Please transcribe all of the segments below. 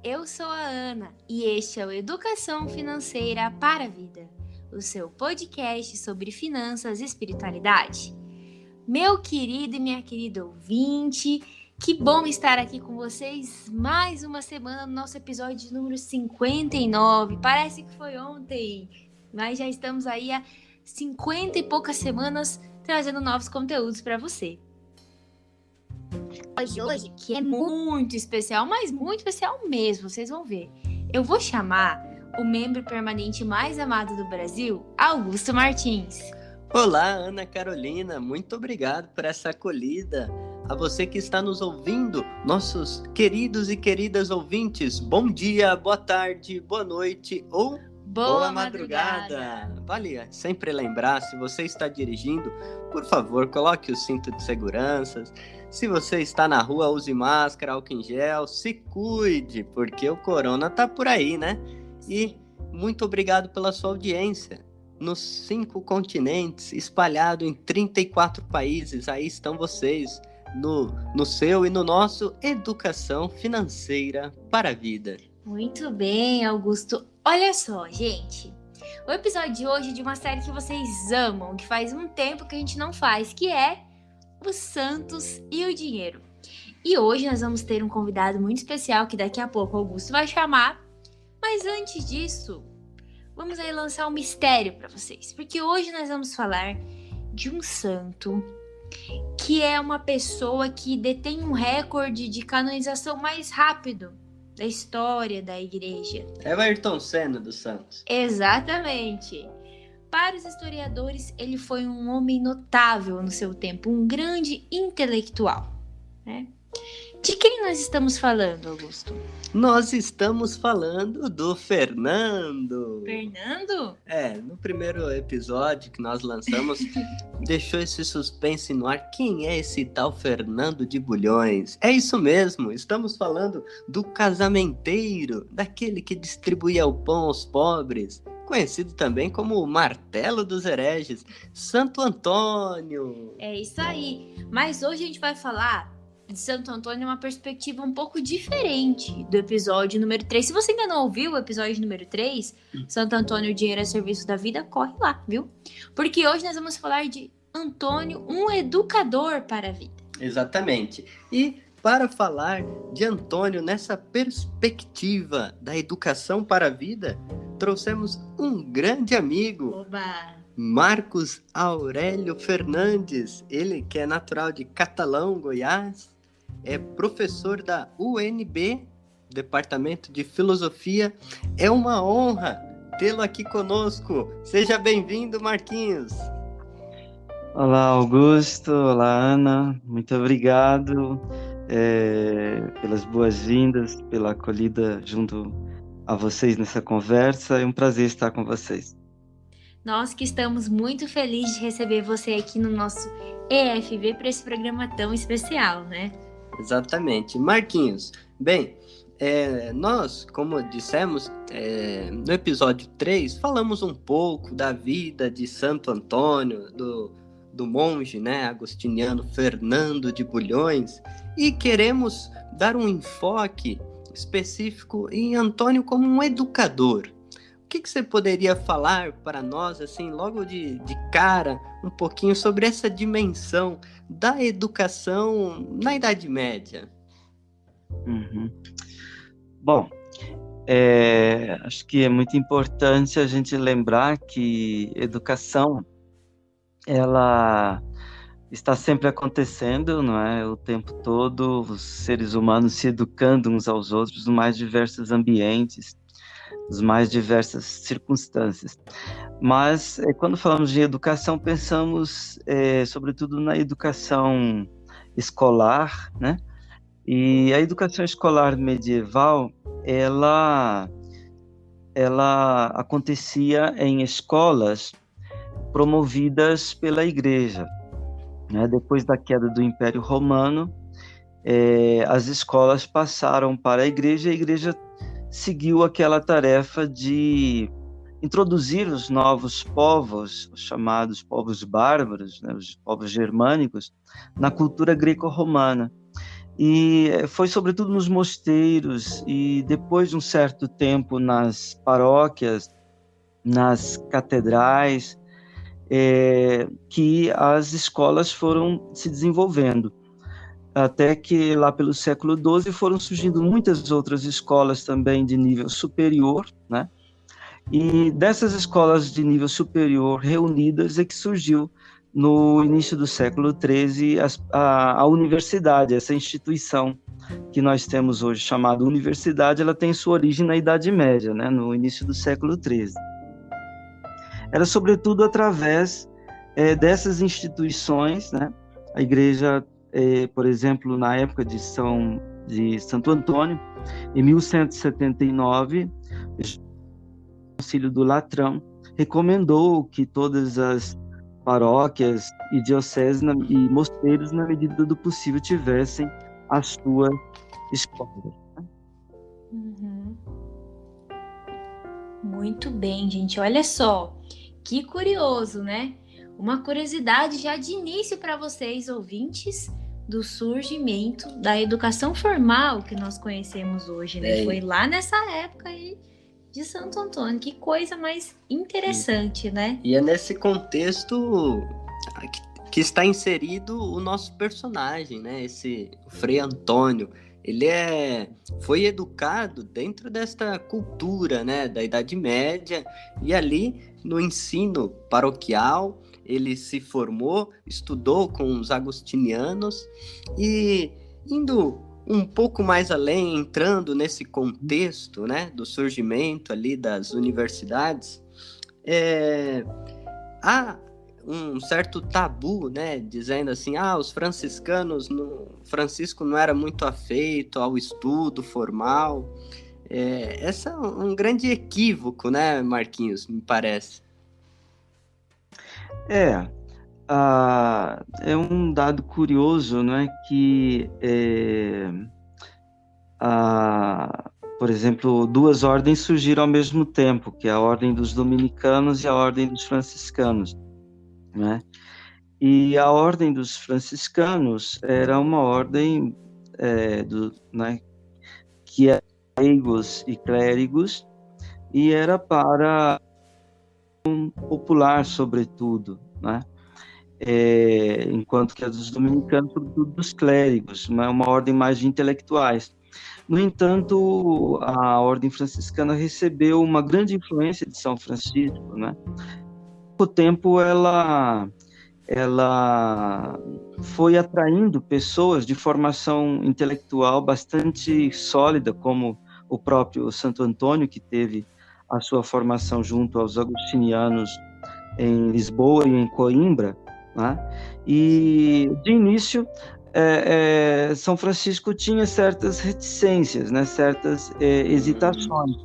eu sou a Ana e este é o Educação Financeira para a Vida, o seu podcast sobre finanças e espiritualidade. Meu querido e minha querida ouvinte, que bom estar aqui com vocês mais uma semana no nosso episódio número 59. Parece que foi ontem, mas já estamos aí há 50 e poucas semanas trazendo novos conteúdos para você. Hoje, que é muito especial, mas muito especial mesmo, vocês vão ver. Eu vou chamar o membro permanente mais amado do Brasil, Augusto Martins. Olá, Ana Carolina, muito obrigado por essa acolhida. A você que está nos ouvindo, nossos queridos e queridas ouvintes, bom dia, boa tarde, boa noite ou boa madrugada. Vale sempre lembrar, se você está dirigindo, por favor, coloque o cinto de segurança. Se você está na rua, use máscara, álcool em gel, se cuide, porque o corona tá por aí, né? E muito obrigado pela sua audiência. Nos 5 continentes, espalhado em 34 países, aí estão vocês, no seu e no nosso Educação Financeira para a Vida. Muito bem, Augusto. Olha só, gente. O episódio de hoje é de uma série que vocês amam, que faz um tempo que a gente não faz, que é Os Santos e o Dinheiro. E hoje nós vamos ter um convidado muito especial que daqui a pouco o Augusto vai chamar. Mas antes disso, vamos aí lançar um mistério para vocês. Porque hoje nós vamos falar de um santo que é uma pessoa que detém um recorde de canonização mais rápido da história da igreja. É o Ayrton Senna dos Santos. Exatamente. Para os historiadores, ele foi um homem notável no seu tempo, um grande intelectual, né? De quem nós estamos falando, Augusto? Nós estamos falando do Fernando. Fernando? No primeiro episódio que nós lançamos, deixou esse suspense no ar. Quem é esse tal Fernando de Bulhões? É isso mesmo, estamos falando do casamenteiro, daquele que distribuía o pão aos pobres, conhecido também como o martelo dos hereges, Santo Antônio. É isso aí, mas hoje a gente vai falar de Santo Antônio uma perspectiva um pouco diferente do episódio número 3. Se você ainda não ouviu o episódio número 3, Santo Antônio, o dinheiro a serviço da vida, corre lá, viu? Porque hoje nós vamos falar de Antônio, um educador para a vida. Exatamente. E para falar de Antônio nessa perspectiva da educação para a vida, trouxemos um grande amigo. Oba! Marcos Aurélio Fernandes, ele que é natural de Catalão, Goiás, é professor da UNB, Departamento de Filosofia. É uma honra tê-lo aqui conosco. Seja bem-vindo, Marquinhos. Olá, Augusto. Olá, Ana. Muito obrigado pelas boas-vindas, pela acolhida junto a vocês nessa conversa. É um prazer estar com vocês. Nós que estamos muito felizes de receber você aqui no nosso EFV para esse programa tão especial, né? Exatamente. Marquinhos, bem, nós, como dissemos, no episódio 3, falamos um pouco da vida de Santo Antônio, do monge, né, agostiniano Fernando de Bulhões, e queremos dar um enfoque específico em Antônio como um educador. O que você poderia falar para nós, assim, logo de cara, um pouquinho sobre essa dimensão da educação na Idade Média? Bom, acho que é muito importante a gente lembrar que educação, ela está sempre acontecendo, não é? O tempo todo, os seres humanos se educando uns aos outros nos mais diversos ambientes, as mais diversas circunstâncias. Mas, quando falamos de educação, pensamos, sobretudo, na educação escolar, né? E a educação escolar medieval, ela acontecia em escolas promovidas pela Igreja, né? Depois da queda do Império Romano, as escolas passaram para a Igreja, e a Igreja seguiu aquela tarefa de introduzir os novos povos, os chamados povos bárbaros, né, os povos germânicos, na cultura greco-romana. E foi sobretudo nos mosteiros e depois de um certo tempo nas paróquias, nas catedrais, que as escolas foram se desenvolvendo. Até que lá pelo século XII foram surgindo muitas outras escolas também de nível superior, né? E dessas escolas de nível superior reunidas é que surgiu no início do século XIII a universidade, essa instituição que nós temos hoje chamada universidade. Ela tem sua origem na Idade Média, né? No início do século XIII. Era sobretudo através dessas instituições, né? A igreja, por exemplo, na época de Santo Antônio, em 1179, o Concílio do Latrão recomendou que todas as paróquias e dioceses e mosteiros, na medida do possível, tivessem as suas escolas. Uhum. Muito bem, gente. Olha só, que curioso, né? Uma curiosidade já de início para vocês, ouvintes, do surgimento da educação formal que nós conhecemos hoje, né? Foi lá nessa época aí de Santo Antônio. Que coisa mais interessante, né? E é nesse contexto que está inserido o nosso personagem, né? Esse Frei Antônio. Ele foi educado dentro desta cultura, né, da Idade Média, e ali no ensino paroquial ele se formou, estudou com os agostinianos, e indo um pouco mais além, entrando nesse contexto, né, do surgimento ali das universidades, há um certo tabu, né, dizendo assim, os franciscanos, Francisco não era muito afeito ao estudo formal. Esse é um grande equívoco, né, Marquinhos, me parece. É um dado curioso, né, que, por exemplo, duas ordens surgiram ao mesmo tempo, que é a Ordem dos Dominicanos e a Ordem dos Franciscanos, né? E a Ordem dos Franciscanos era uma ordem né, que era leigos e clérigos, e era para um popular, sobretudo, né? Enquanto que a dos dominicanos, sobretudo dos clérigos, né? Uma ordem mais de intelectuais. No entanto, a Ordem Franciscana recebeu uma grande influência de São Francisco, né? Por tempo, ela foi atraindo pessoas de formação intelectual bastante sólida, como o próprio Santo Antônio, que teve a sua formação junto aos agostinianos em Lisboa e em Coimbra, né? E, de início, São Francisco tinha certas reticências, né? Certas hesitações,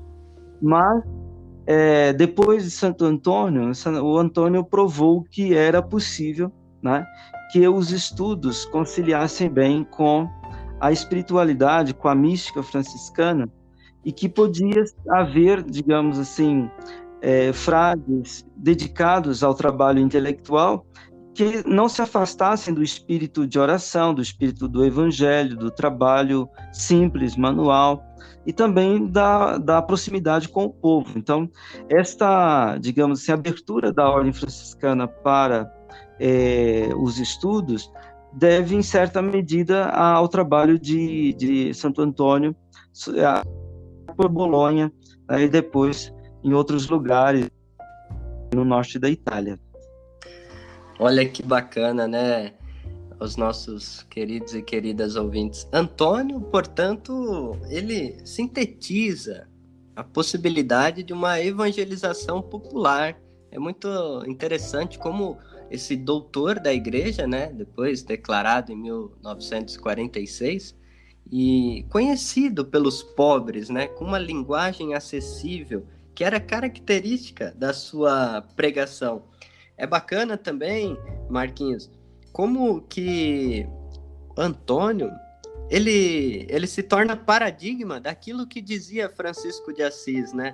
mas depois de Santo Antônio, o Antônio provou que era possível, né, que os estudos conciliassem bem com a espiritualidade, com a mística franciscana, e que podia haver, digamos assim, frades dedicados ao trabalho intelectual que não se afastassem do espírito de oração, do espírito do evangelho, do trabalho simples, manual, e também da proximidade com o povo. Então, esta, digamos assim, abertura da Ordem Franciscana para os estudos deve, em certa medida, ao trabalho de Santo Antônio por Bolonha, e depois em outros lugares no norte da Itália. Olha que bacana, né? Os nossos queridos e queridas ouvintes. Antônio, portanto, ele sintetiza a possibilidade de uma evangelização popular. É muito interessante como esse doutor da igreja, né, depois declarado em 1946, e conhecido pelos pobres, né, com uma linguagem acessível, que era característica da sua pregação. É bacana também, Marquinhos, como que Antônio, ele se torna paradigma daquilo que dizia Francisco de Assis, né?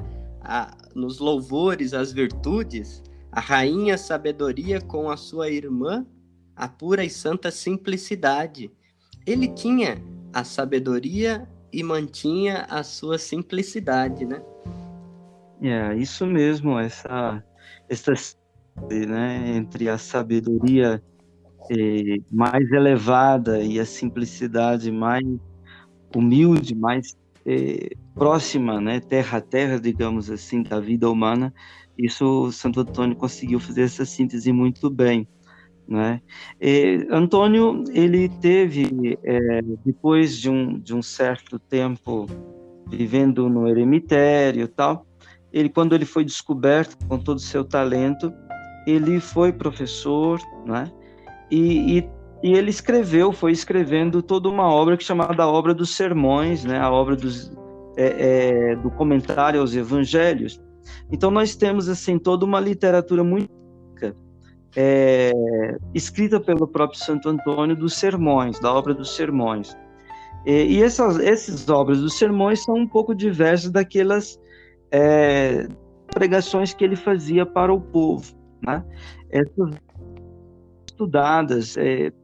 Nos louvores às virtudes, a rainha sabedoria com a sua irmã, a pura e santa simplicidade. Ele tinha a sabedoria e mantinha a sua simplicidade, né? Isso mesmo, essa né, entre a sabedoria mais elevada e a simplicidade mais humilde, mais próxima, né, terra a terra, digamos assim, da vida humana. Isso Santo Antônio conseguiu fazer essa síntese muito bem, né? Antônio, ele teve, depois de um certo tempo vivendo no eremitério e tal, quando ele foi descoberto com todo o seu talento, ele foi professor, né? E ele foi escrevendo toda uma obra chamada Obra dos Sermões, né? A obra do comentário aos Evangelhos. Então nós temos assim toda uma literatura muito rica, escrita pelo próprio Santo Antônio dos Sermões, da obra dos Sermões. E essas obras dos sermões são um pouco diversas daquelas pregações que ele fazia para o povo, né? Essas estudadas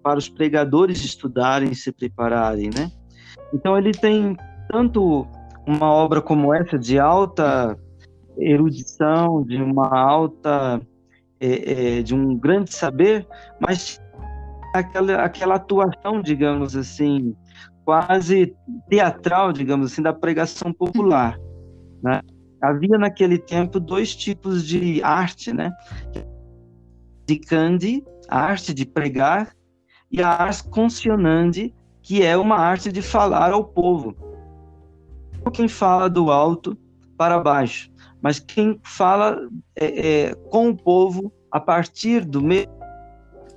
para os pregadores estudarem e se prepararem, né? Então ele tem tanto uma obra como essa de alta erudição, de uma alta de um grande saber, mas aquela atuação, digamos assim, quase teatral, digamos assim, da pregação popular, né? Havia naquele tempo dois tipos de arte, né? Dicandi, a arte de pregar, e a ars concionandi, que é uma arte de falar ao povo. Quem fala do alto para baixo, mas quem fala com o povo a partir do meio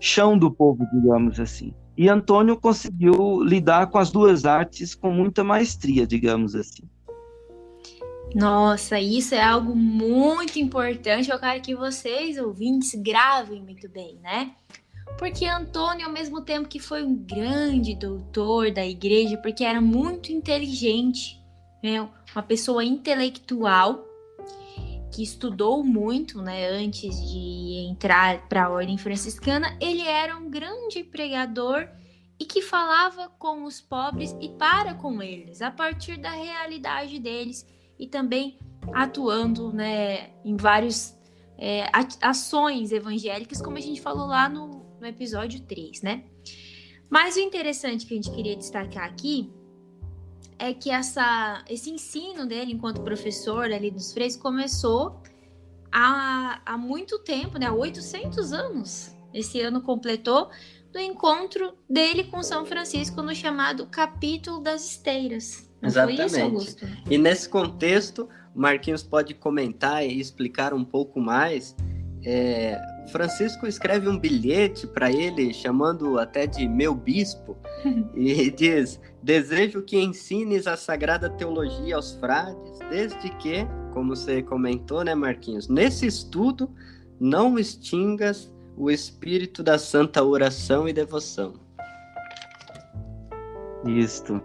chão do povo, digamos assim. E Antônio conseguiu lidar com as duas artes com muita maestria, digamos assim. Nossa, isso é algo muito importante. Eu quero que vocês, ouvintes, gravem muito bem, né? Porque Antônio, ao mesmo tempo que foi um grande doutor da igreja, porque era muito inteligente, né? Uma pessoa intelectual, que estudou muito, né, antes de entrar para a ordem franciscana, ele era um grande pregador e que falava com os pobres e para com eles, a partir da realidade deles, e também atuando, né, em várias ações evangélicas, como a gente falou lá no episódio 3, né? Mas o interessante que a gente queria destacar aqui é que esse ensino dele enquanto professor ali dos freios começou há muito tempo, né? Há 800 anos. Esse ano completou do encontro dele com São Francisco no chamado Capítulo das Esteiras. Não Exatamente. Foi isso, Augusto? E nesse contexto, o Marquinhos pode comentar e explicar um pouco mais. Francisco escreve um bilhete para ele, chamando até de meu bispo, e diz: desejo que ensines a sagrada teologia aos frades, desde que, como você comentou, né, Marquinhos, nesse estudo não extingas o espírito da santa oração e devoção. Isto.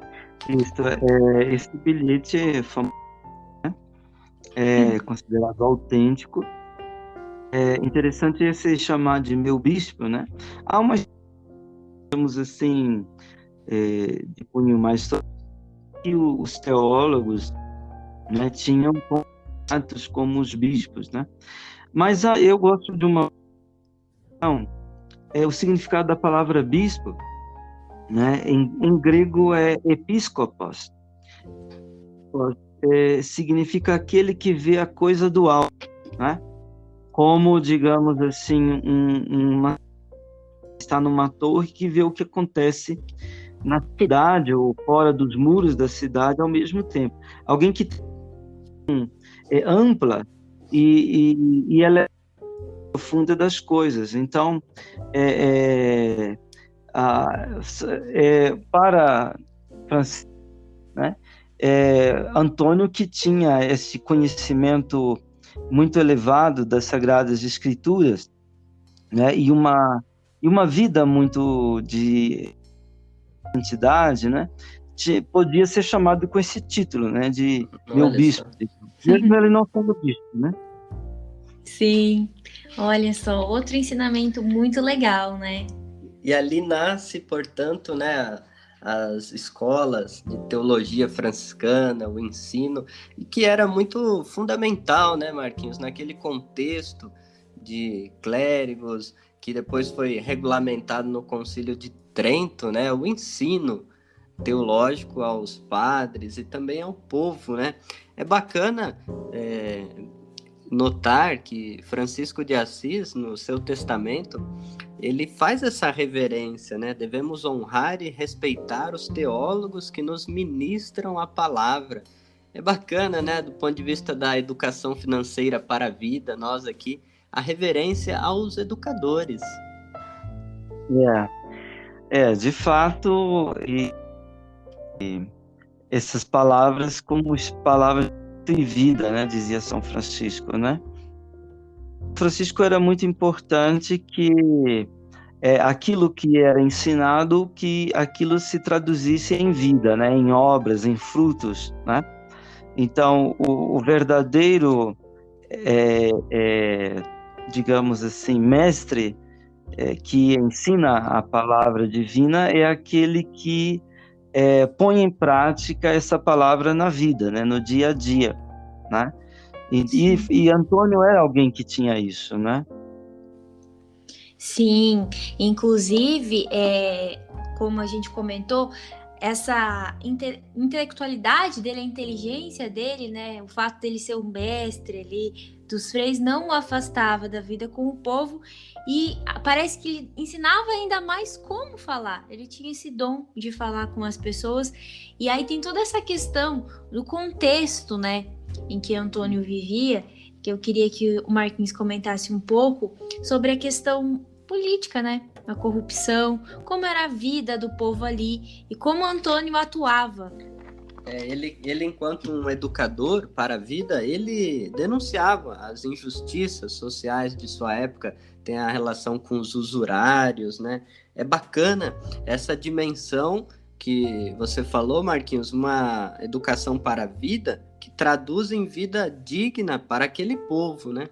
Esse bilhete é famoso, né? Considerado autêntico. É interessante se chamar de meu bispo, né? Há uma, digamos assim, de cunho mais que os teólogos, né, tinham contatos como os bispos, né? Mas eu gosto de uma o significado da palavra bispo, né? Em grego é episkopos. Significa aquele que vê a coisa do alto, né? Como, digamos assim, está numa torre que vê o que acontece na cidade ou fora dos muros da cidade ao mesmo tempo. Alguém que é ampla e ela é profunda das coisas. Então, para Francisco, né, Antônio, que tinha esse conhecimento muito elevado das Sagradas Escrituras, né, e uma vida muito de santidade, né, podia ser chamado com esse título, né, de meu bispo, mesmo ele não sendo bispo, né? Sim, olha só, outro ensinamento muito legal, né? E ali nasce, portanto, né, as escolas de teologia franciscana, o ensino, e que era muito fundamental, né, Marquinhos, naquele contexto de clérigos, que depois foi regulamentado no Concílio de Trento, né, o ensino teológico aos padres e também ao povo, né? É bacana notar que Francisco de Assis, no seu testamento, ele faz essa reverência, né? Devemos honrar e respeitar os teólogos que nos ministram a palavra. É bacana, né? Do ponto de vista da educação financeira para a vida, nós aqui, a reverência aos educadores. De fato, essas palavras como palavras de vida, né? Dizia São Francisco, né? Francisco era muito importante que aquilo que era ensinado, que aquilo se traduzisse em vida, né? Em obras, em frutos, né? Então, o verdadeiro, digamos assim, mestre que ensina a palavra divina é aquele que põe em prática essa palavra na vida, né? No dia a dia, né? E Antônio era alguém que tinha isso, né? Sim, inclusive, como a gente comentou, essa intelectualidade dele, a inteligência dele, né, o fato dele ser um mestre ali dos freis não o afastava da vida com o povo, e parece que ele ensinava ainda mais como falar. Ele tinha esse dom de falar com as pessoas, e aí tem toda essa questão do contexto, né, em que Antônio vivia, que eu queria que o Marquinhos comentasse um pouco sobre a questão política, né? A corrupção, como era a vida do povo ali e como Antônio atuava. Ele, enquanto um educador para a vida, ele denunciava as injustiças sociais de sua época, tem a relação com os usurários, né? É bacana essa dimensão que você falou, Marquinhos, uma educação para a vida que traduz em vida digna para aquele povo, né?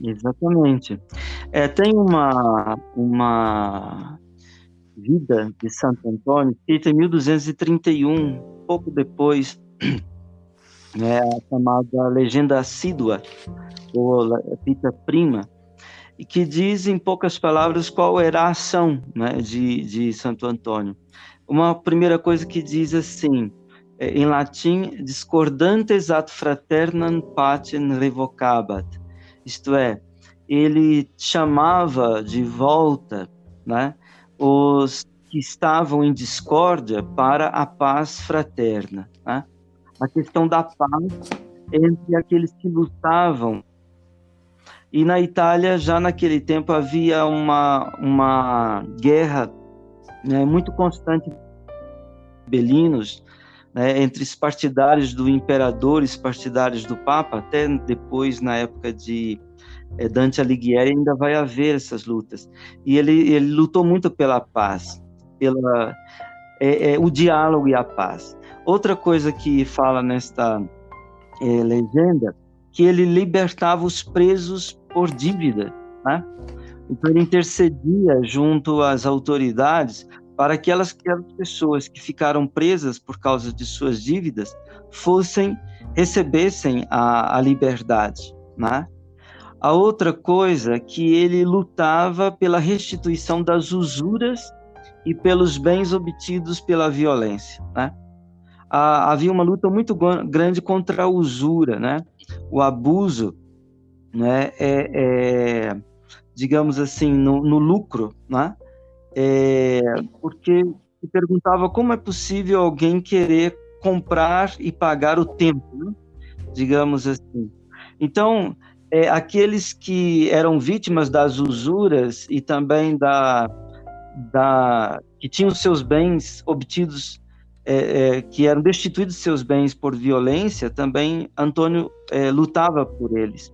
Exatamente. Tem uma vida de Santo Antônio, escrita em 1231, pouco depois, chamada Legenda Assídua, ou Vita Prima, e que diz, em poucas palavras, qual era a ação, né, de Santo Antônio. Uma primeira coisa que diz assim, em latim, discordantes ad fraternam patem revocabat, isto é, ele chamava de volta, né, os que estavam em discórdia para a paz fraterna, né? A questão da paz entre aqueles que lutavam. E na Itália, já naquele tempo, havia uma guerra, né, muito constante de belinos, né, entre os partidários do imperador e os partidários do Papa, até depois, na época de Dante Alighieri, ainda vai haver essas lutas. E ele lutou muito pela paz, o diálogo e a paz. Outra coisa que fala nesta legenda, que ele libertava os presos por dívida, né? Então ele intercedia junto às autoridades para que aquelas pessoas que ficaram presas por causa de suas dívidas recebessem a liberdade, né? A outra coisa, que ele lutava pela restituição das usuras e pelos bens obtidos pela violência, né? Havia uma luta muito grande contra a usura, né? O abuso, né? Digamos assim, no lucro, né? Porque se perguntava como é possível alguém querer comprar e pagar o tempo, né? Digamos assim. Então, aqueles que eram vítimas das usuras e também que tinham seus bens obtidos, que eram destituídos de seus bens por violência, também Antônio lutava por eles.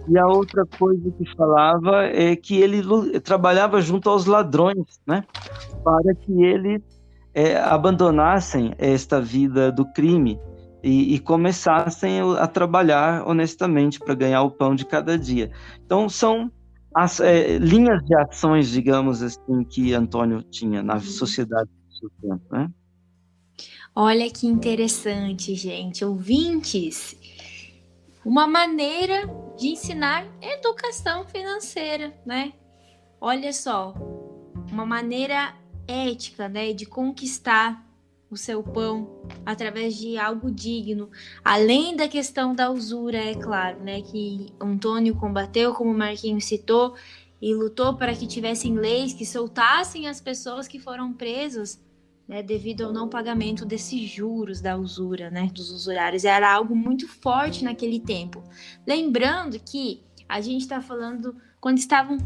E a outra coisa que falava é que ele trabalhava junto aos ladrões, né, para que eles abandonassem esta vida do crime e começassem a trabalhar honestamente para ganhar o pão de cada dia. Então, são as linhas de ações, digamos assim, que Antônio tinha na sociedade nosso tempo, né? Olha que interessante, gente. Ouvintes, uma maneira de ensinar educação financeira, né? Olha só, uma maneira ética, né, de conquistar o seu pão através de algo digno, além da questão da usura, é claro, né, que Antônio combateu, como o Marquinhos citou, e lutou para que tivessem leis que soltassem as pessoas que foram presas, né, devido ao não pagamento desses juros da usura, né, dos usurários. Era algo muito forte naquele tempo. Lembrando que a gente está falando quando estavam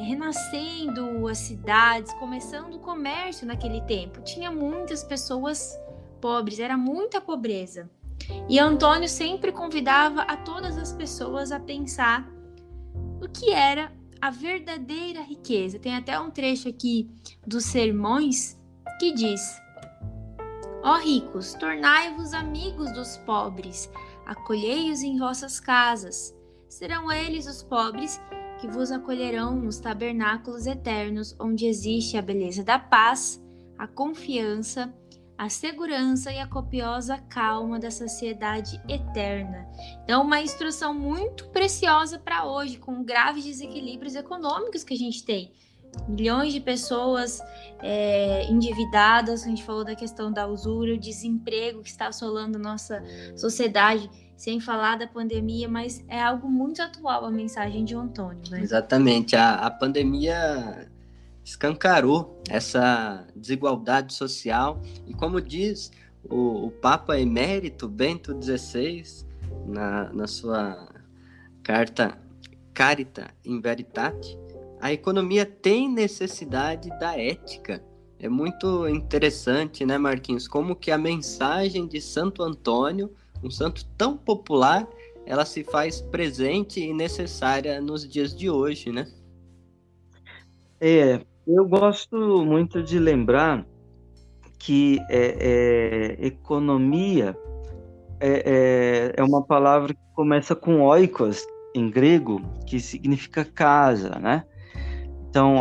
renascendo as cidades, começando o comércio naquele tempo. Tinha muitas pessoas pobres, era muita pobreza. E Antônio sempre convidava a todas as pessoas a pensar o que era a verdadeira riqueza. Tem até um trecho aqui dos Sermões que diz: ó ricos, tornai-vos amigos dos pobres, acolhei-os em vossas casas. Serão eles os pobres que vos acolherão nos tabernáculos eternos, onde existe a beleza da paz, a confiança, a segurança e a copiosa calma da saciedade eterna. Então, uma instrução muito preciosa para hoje, com graves desequilíbrios econômicos que a gente tem. Milhões de pessoas endividadas, a gente falou da questão da usura, o desemprego que está assolando a nossa sociedade, sem falar da pandemia, mas é algo muito atual a mensagem de Antônio, né? Exatamente, a pandemia escancarou essa desigualdade social e, como diz o Papa Emérito Bento XVI, na sua carta Carita in Veritate, a economia tem necessidade da ética. É muito interessante, né, Marquinhos, como que a mensagem de Santo Antônio, um santo tão popular, ela se faz presente e necessária nos dias de hoje, né? Eu gosto muito de lembrar que economia é uma palavra que começa com oikos, em grego, que significa casa, né? Então,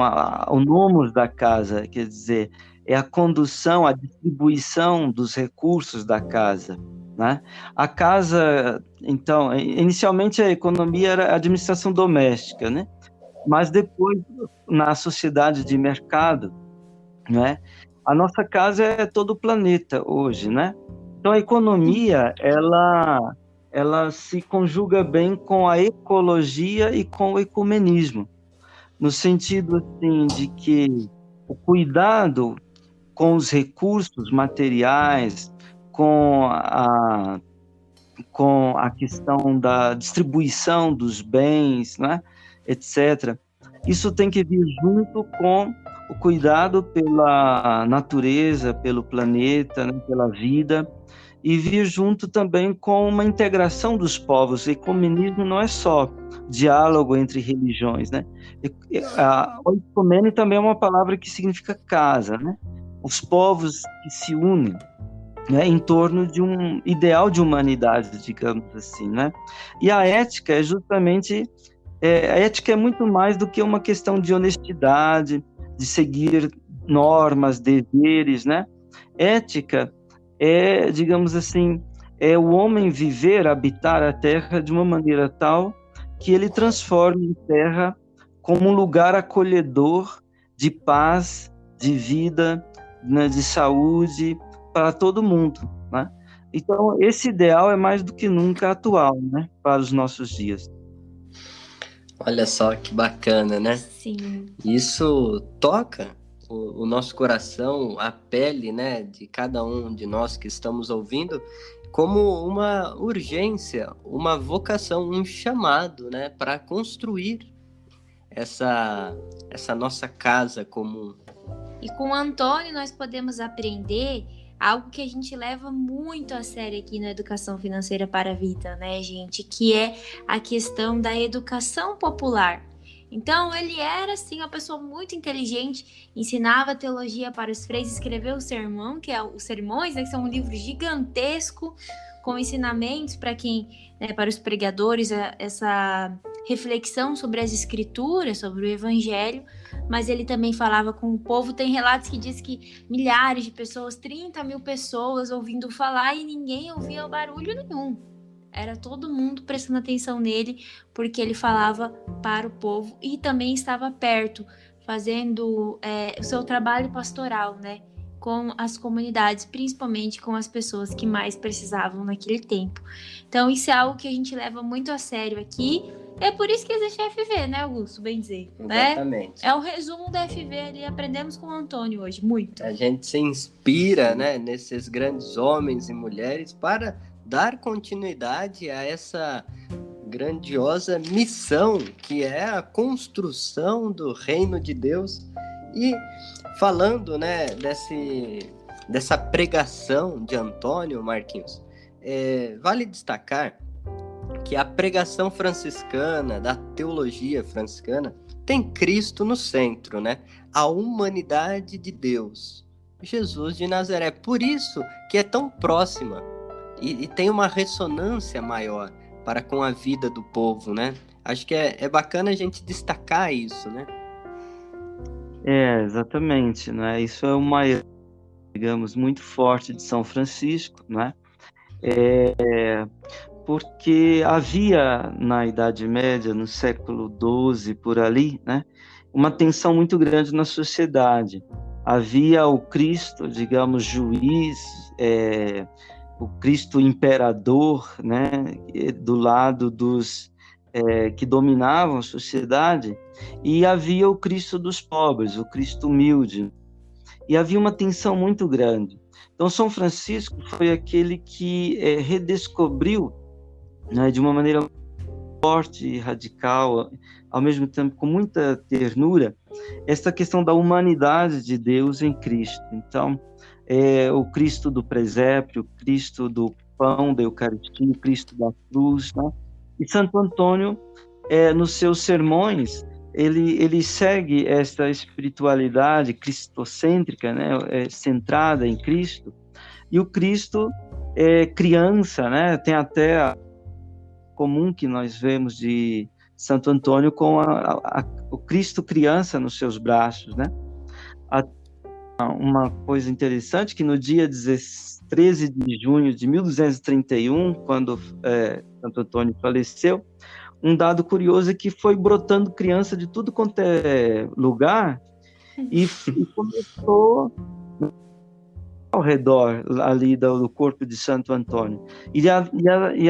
o nomos da casa, quer dizer, é a condução, a distribuição dos recursos da casa, né? A casa, então, inicialmente a economia era a administração doméstica, né? Mas depois, na sociedade de mercado, né? A nossa casa é todo o planeta hoje, né? Então, a economia, ela se conjuga bem com a ecologia e com o ecumenismo, no sentido assim, de que o cuidado com os recursos materiais, com a questão da distribuição dos bens, né, etc., isso tem que vir junto com o cuidado pela natureza, pelo planeta, né, pela vida, e vir junto também com uma integração dos povos. O ecumenismo não é só diálogo entre religiões, né? O ecumênio também é uma palavra que significa casa, né? Os povos que se unem, né, em torno de um ideal de humanidade, digamos assim, né? E a ética é justamente... a ética é muito mais do que uma questão de honestidade, de seguir normas, deveres, né? Ética é, digamos assim, é o homem viver, habitar a terra de uma maneira tal que ele transforme a terra como um lugar acolhedor de paz, de vida, né, de saúde para todo mundo, né? Então, esse ideal é mais do que nunca atual, né, para os nossos dias. Olha só que bacana, né? Sim. Isso toca o nosso coração, a pele, né, de cada um de nós que estamos ouvindo, como uma urgência, uma vocação, um chamado, né, para construir essa nossa casa comum. E com o Antônio nós podemos aprender algo que a gente leva muito a sério aqui na Educação Financeira para a Vida, né, gente? Que é a questão da educação popular. Então, ele era, assim, uma pessoa muito inteligente, ensinava teologia para os freis, escreveu o sermão, que é os Sermões, né, que são um livro gigantesco, com ensinamentos para quem, né, para os pregadores, essa reflexão sobre as escrituras, sobre o evangelho, mas ele também falava com o povo. Tem relatos que diz que milhares de pessoas, 30 mil pessoas ouvindo falar e ninguém ouvia barulho nenhum. Era todo mundo prestando atenção nele, porque ele falava para o povo e também estava perto, fazendo o seu trabalho pastoral, né? Com as comunidades, principalmente com as pessoas que mais precisavam naquele tempo. Então, isso é algo que a gente leva muito a sério aqui. É por isso que existe a FV, né, Augusto? Bem dizer. Exatamente. Né? É o resumo da FV ali. Aprendemos com o Antônio hoje, muito. A gente se inspira, né, nesses grandes homens e mulheres para dar continuidade a essa grandiosa missão que é a construção do reino de Deus. E falando, né, dessa pregação de Antônio, Marquinhos, vale destacar que a pregação franciscana, da teologia franciscana, tem Cristo no centro, né? A humanidade de Deus, Jesus de Nazaré. Por isso que é tão próxima e tem uma ressonância maior para com a vida do povo, né? Acho que é bacana a gente destacar isso, né? Exatamente, né? Isso é uma, digamos, muito forte de São Francisco, né? Porque havia na Idade Média, no século XII, por ali, né? Uma tensão muito grande na sociedade. Havia o Cristo, digamos, juiz, o Cristo imperador, né? Do lado dos que dominavam a sociedade, e havia o Cristo dos pobres, o Cristo humilde. E havia uma tensão muito grande. Então, São Francisco foi aquele que redescobriu, né, de uma maneira forte e radical, ao mesmo tempo com muita ternura, essa questão da humanidade de Deus em Cristo. Então, o Cristo do presépio, o Cristo do pão da Eucaristia, o Cristo da cruz, né? E Santo Antônio, nos seus sermões, ele segue essa espiritualidade cristocêntrica, né? Centrada em Cristo, e o Cristo criança, né? Tem até a comum que nós vemos de Santo Antônio com o Cristo criança nos seus braços, né? Uma coisa interessante que no dia 13 de junho de 1231, quando Santo Antônio faleceu, um dado curioso é que foi brotando criança de tudo quanto é lugar e começou ao redor ali do corpo de Santo Antônio e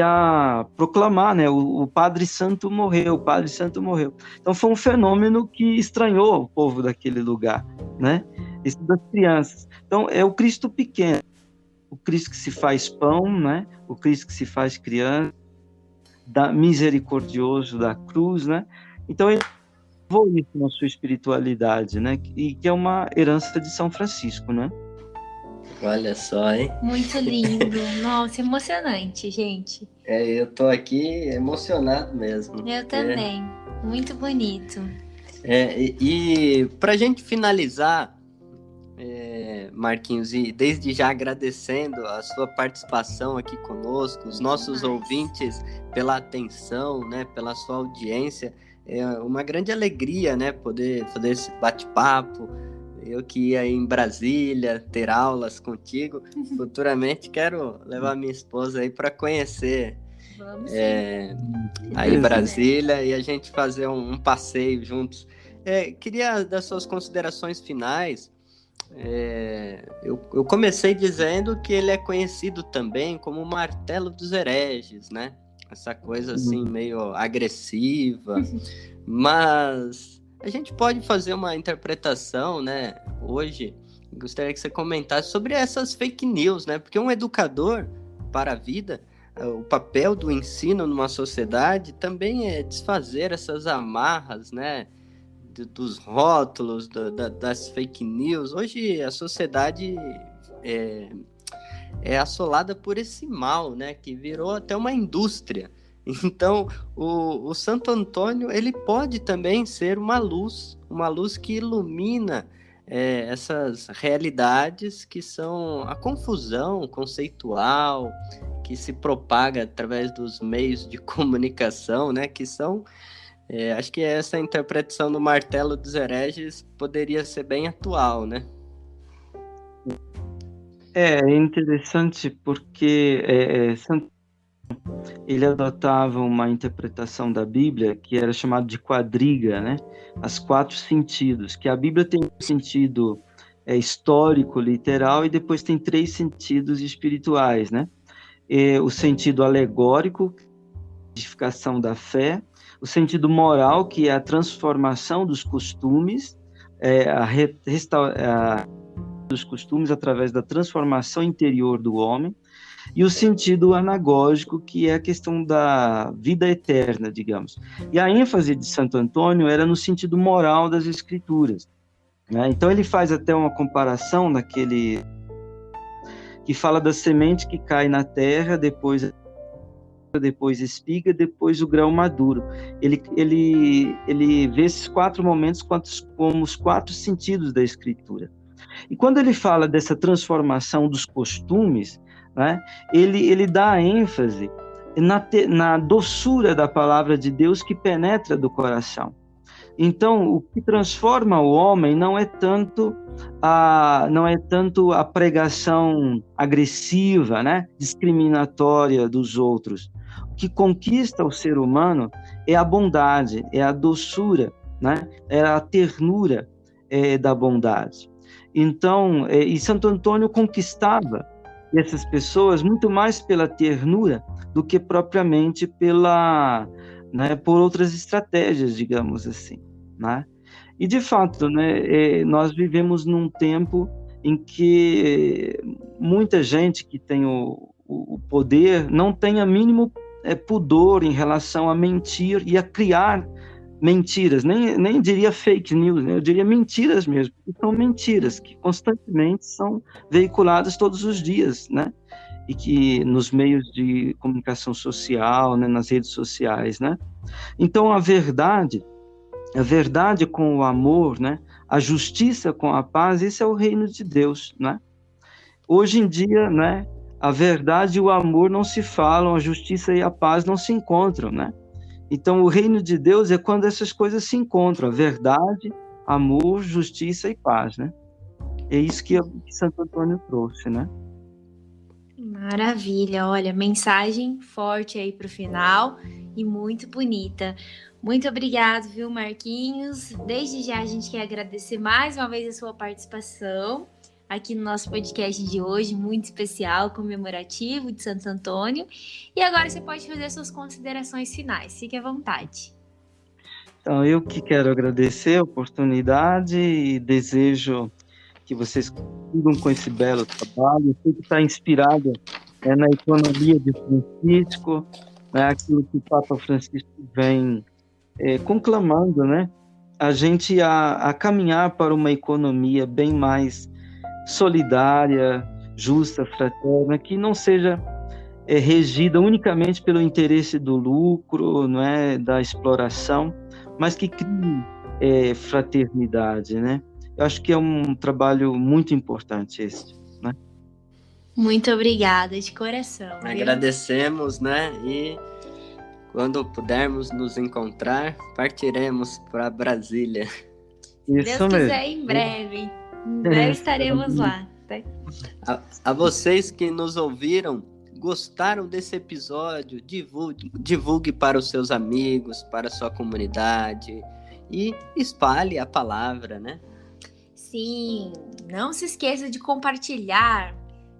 a proclamar, né, o Padre Santo morreu, o Padre Santo morreu. Então foi um fenômeno que estranhou o povo daquele lugar, né? Isso das crianças. Então é o Cristo pequeno, o Cristo que se faz pão, né? O Cristo que se faz criança, misericordioso da cruz, né? Então ele levou isso na sua espiritualidade, né? E que é uma herança de São Francisco, né? Olha só, hein? Muito lindo. Nossa, emocionante, gente. Eu tô aqui emocionado mesmo. Eu também. Muito bonito. E pra gente finalizar, Marquinhos, e desde já agradecendo a sua participação aqui conosco, os nossos ouvintes pela atenção, né, pela sua audiência. É uma grande alegria, né, poder fazer esse bate-papo. Eu que ia em Brasília ter aulas contigo, futuramente quero levar minha esposa aí para conhecer aí Brasília e a gente fazer um passeio juntos. Queria das suas considerações finais. Eu comecei dizendo que ele é conhecido também como o martelo dos hereges, né? Essa coisa assim meio agressiva, mas a gente pode fazer uma interpretação, né? Hoje, gostaria que você comentasse sobre essas fake news, né? Porque um educador para a vida, o papel do ensino numa sociedade também é desfazer essas amarras, né? Dos rótulos, das fake news. Hoje a sociedade é assolada por esse mal, né? Que virou até uma indústria. Então, o Santo Antônio, ele pode também ser uma luz que ilumina essas realidades que são a confusão conceitual, que se propaga através dos meios de comunicação, né? Que são Acho que essa interpretação do martelo dos hereges poderia ser bem atual, né? É interessante porque ele adotava uma interpretação da Bíblia que era chamada de quadriga, né? As 4 sentidos, que a Bíblia tem um sentido histórico, literal, e depois tem 3 sentidos espirituais, né? O sentido alegórico, a edificação da fé, o sentido moral, que é a transformação dos costumes, dos costumes através da transformação interior do homem, e o sentido anagógico, que é a questão da vida eterna, digamos. E a ênfase de Santo Antônio era no sentido moral das Escrituras, né? Então ele faz até uma comparação naquele que fala da semente que cai na terra, depois espiga, depois o grão maduro. Ele vê esses 4 momentos como os 4 sentidos da Escritura. E quando ele fala dessa transformação dos costumes, né, ele dá ênfase na doçura da palavra de Deus que penetra do coração. Então, o que transforma o homem não é tanto a pregação agressiva, né, discriminatória dos outros. O que conquista o ser humano é a bondade, é a doçura, né, é a ternura da bondade. Então, e Santo Antônio conquistava essas pessoas muito mais pela ternura do que propriamente por outras estratégias, digamos assim, né? E, de fato, né, nós vivemos num tempo em que muita gente que tem o poder não tem a mínimo pudor em relação a mentir e a criar mentiras, nem diria fake news, né? Eu diria mentiras mesmo, porque são mentiras que constantemente são veiculadas todos os dias, né? E que nos meios de comunicação social, né, nas redes sociais, né? Então a verdade com o amor, né? A justiça com a paz, esse é o reino de Deus, né? Hoje em dia, né, a verdade e o amor não se falam, a justiça e a paz não se encontram, né? Então, o reino de Deus é quando essas coisas se encontram, a verdade, amor, justiça e paz, né? É isso que Santo Antônio trouxe, né? Maravilha, olha, mensagem forte aí para o final e muito bonita. Muito obrigado, viu, Marquinhos? Desde já a gente quer agradecer mais uma vez a sua participação aqui no nosso podcast de hoje, muito especial, comemorativo de Santo Antônio. E agora você pode fazer suas considerações finais, fique à vontade. Então, eu que quero agradecer a oportunidade e desejo que vocês sigam com esse belo trabalho. Eu sei que está inspirado na economia de Francisco, né, aquilo que o Papa Francisco vem conclamando, né, a gente a caminhar para uma economia bem mais solidária, justa, fraterna, que não seja regida unicamente pelo interesse do lucro, não é, da exploração, mas que crie fraternidade, né? Eu acho que é um trabalho muito importante esse, né? Muito obrigada, de coração. Agradecemos, né? E quando pudermos nos encontrar, partiremos para Brasília. Se Deus quiser, em breve. Em breve estaremos lá. A vocês que nos ouviram, gostaram desse episódio, divulgue para os seus amigos, para a sua comunidade e espalhe a palavra, né? Sim, não se esqueça de compartilhar,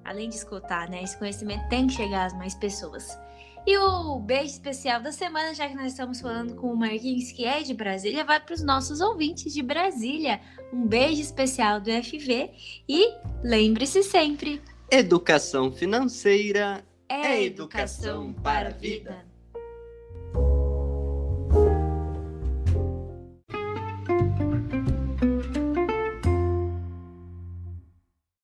além de escutar, né? Esse conhecimento tem que chegar às mais pessoas. E o beijo especial da semana, já que nós estamos falando com o Marquinhos, que é de Brasília, vai para os nossos ouvintes de Brasília. Um beijo especial do FV e lembre-se sempre: educação financeira é educação para a vida.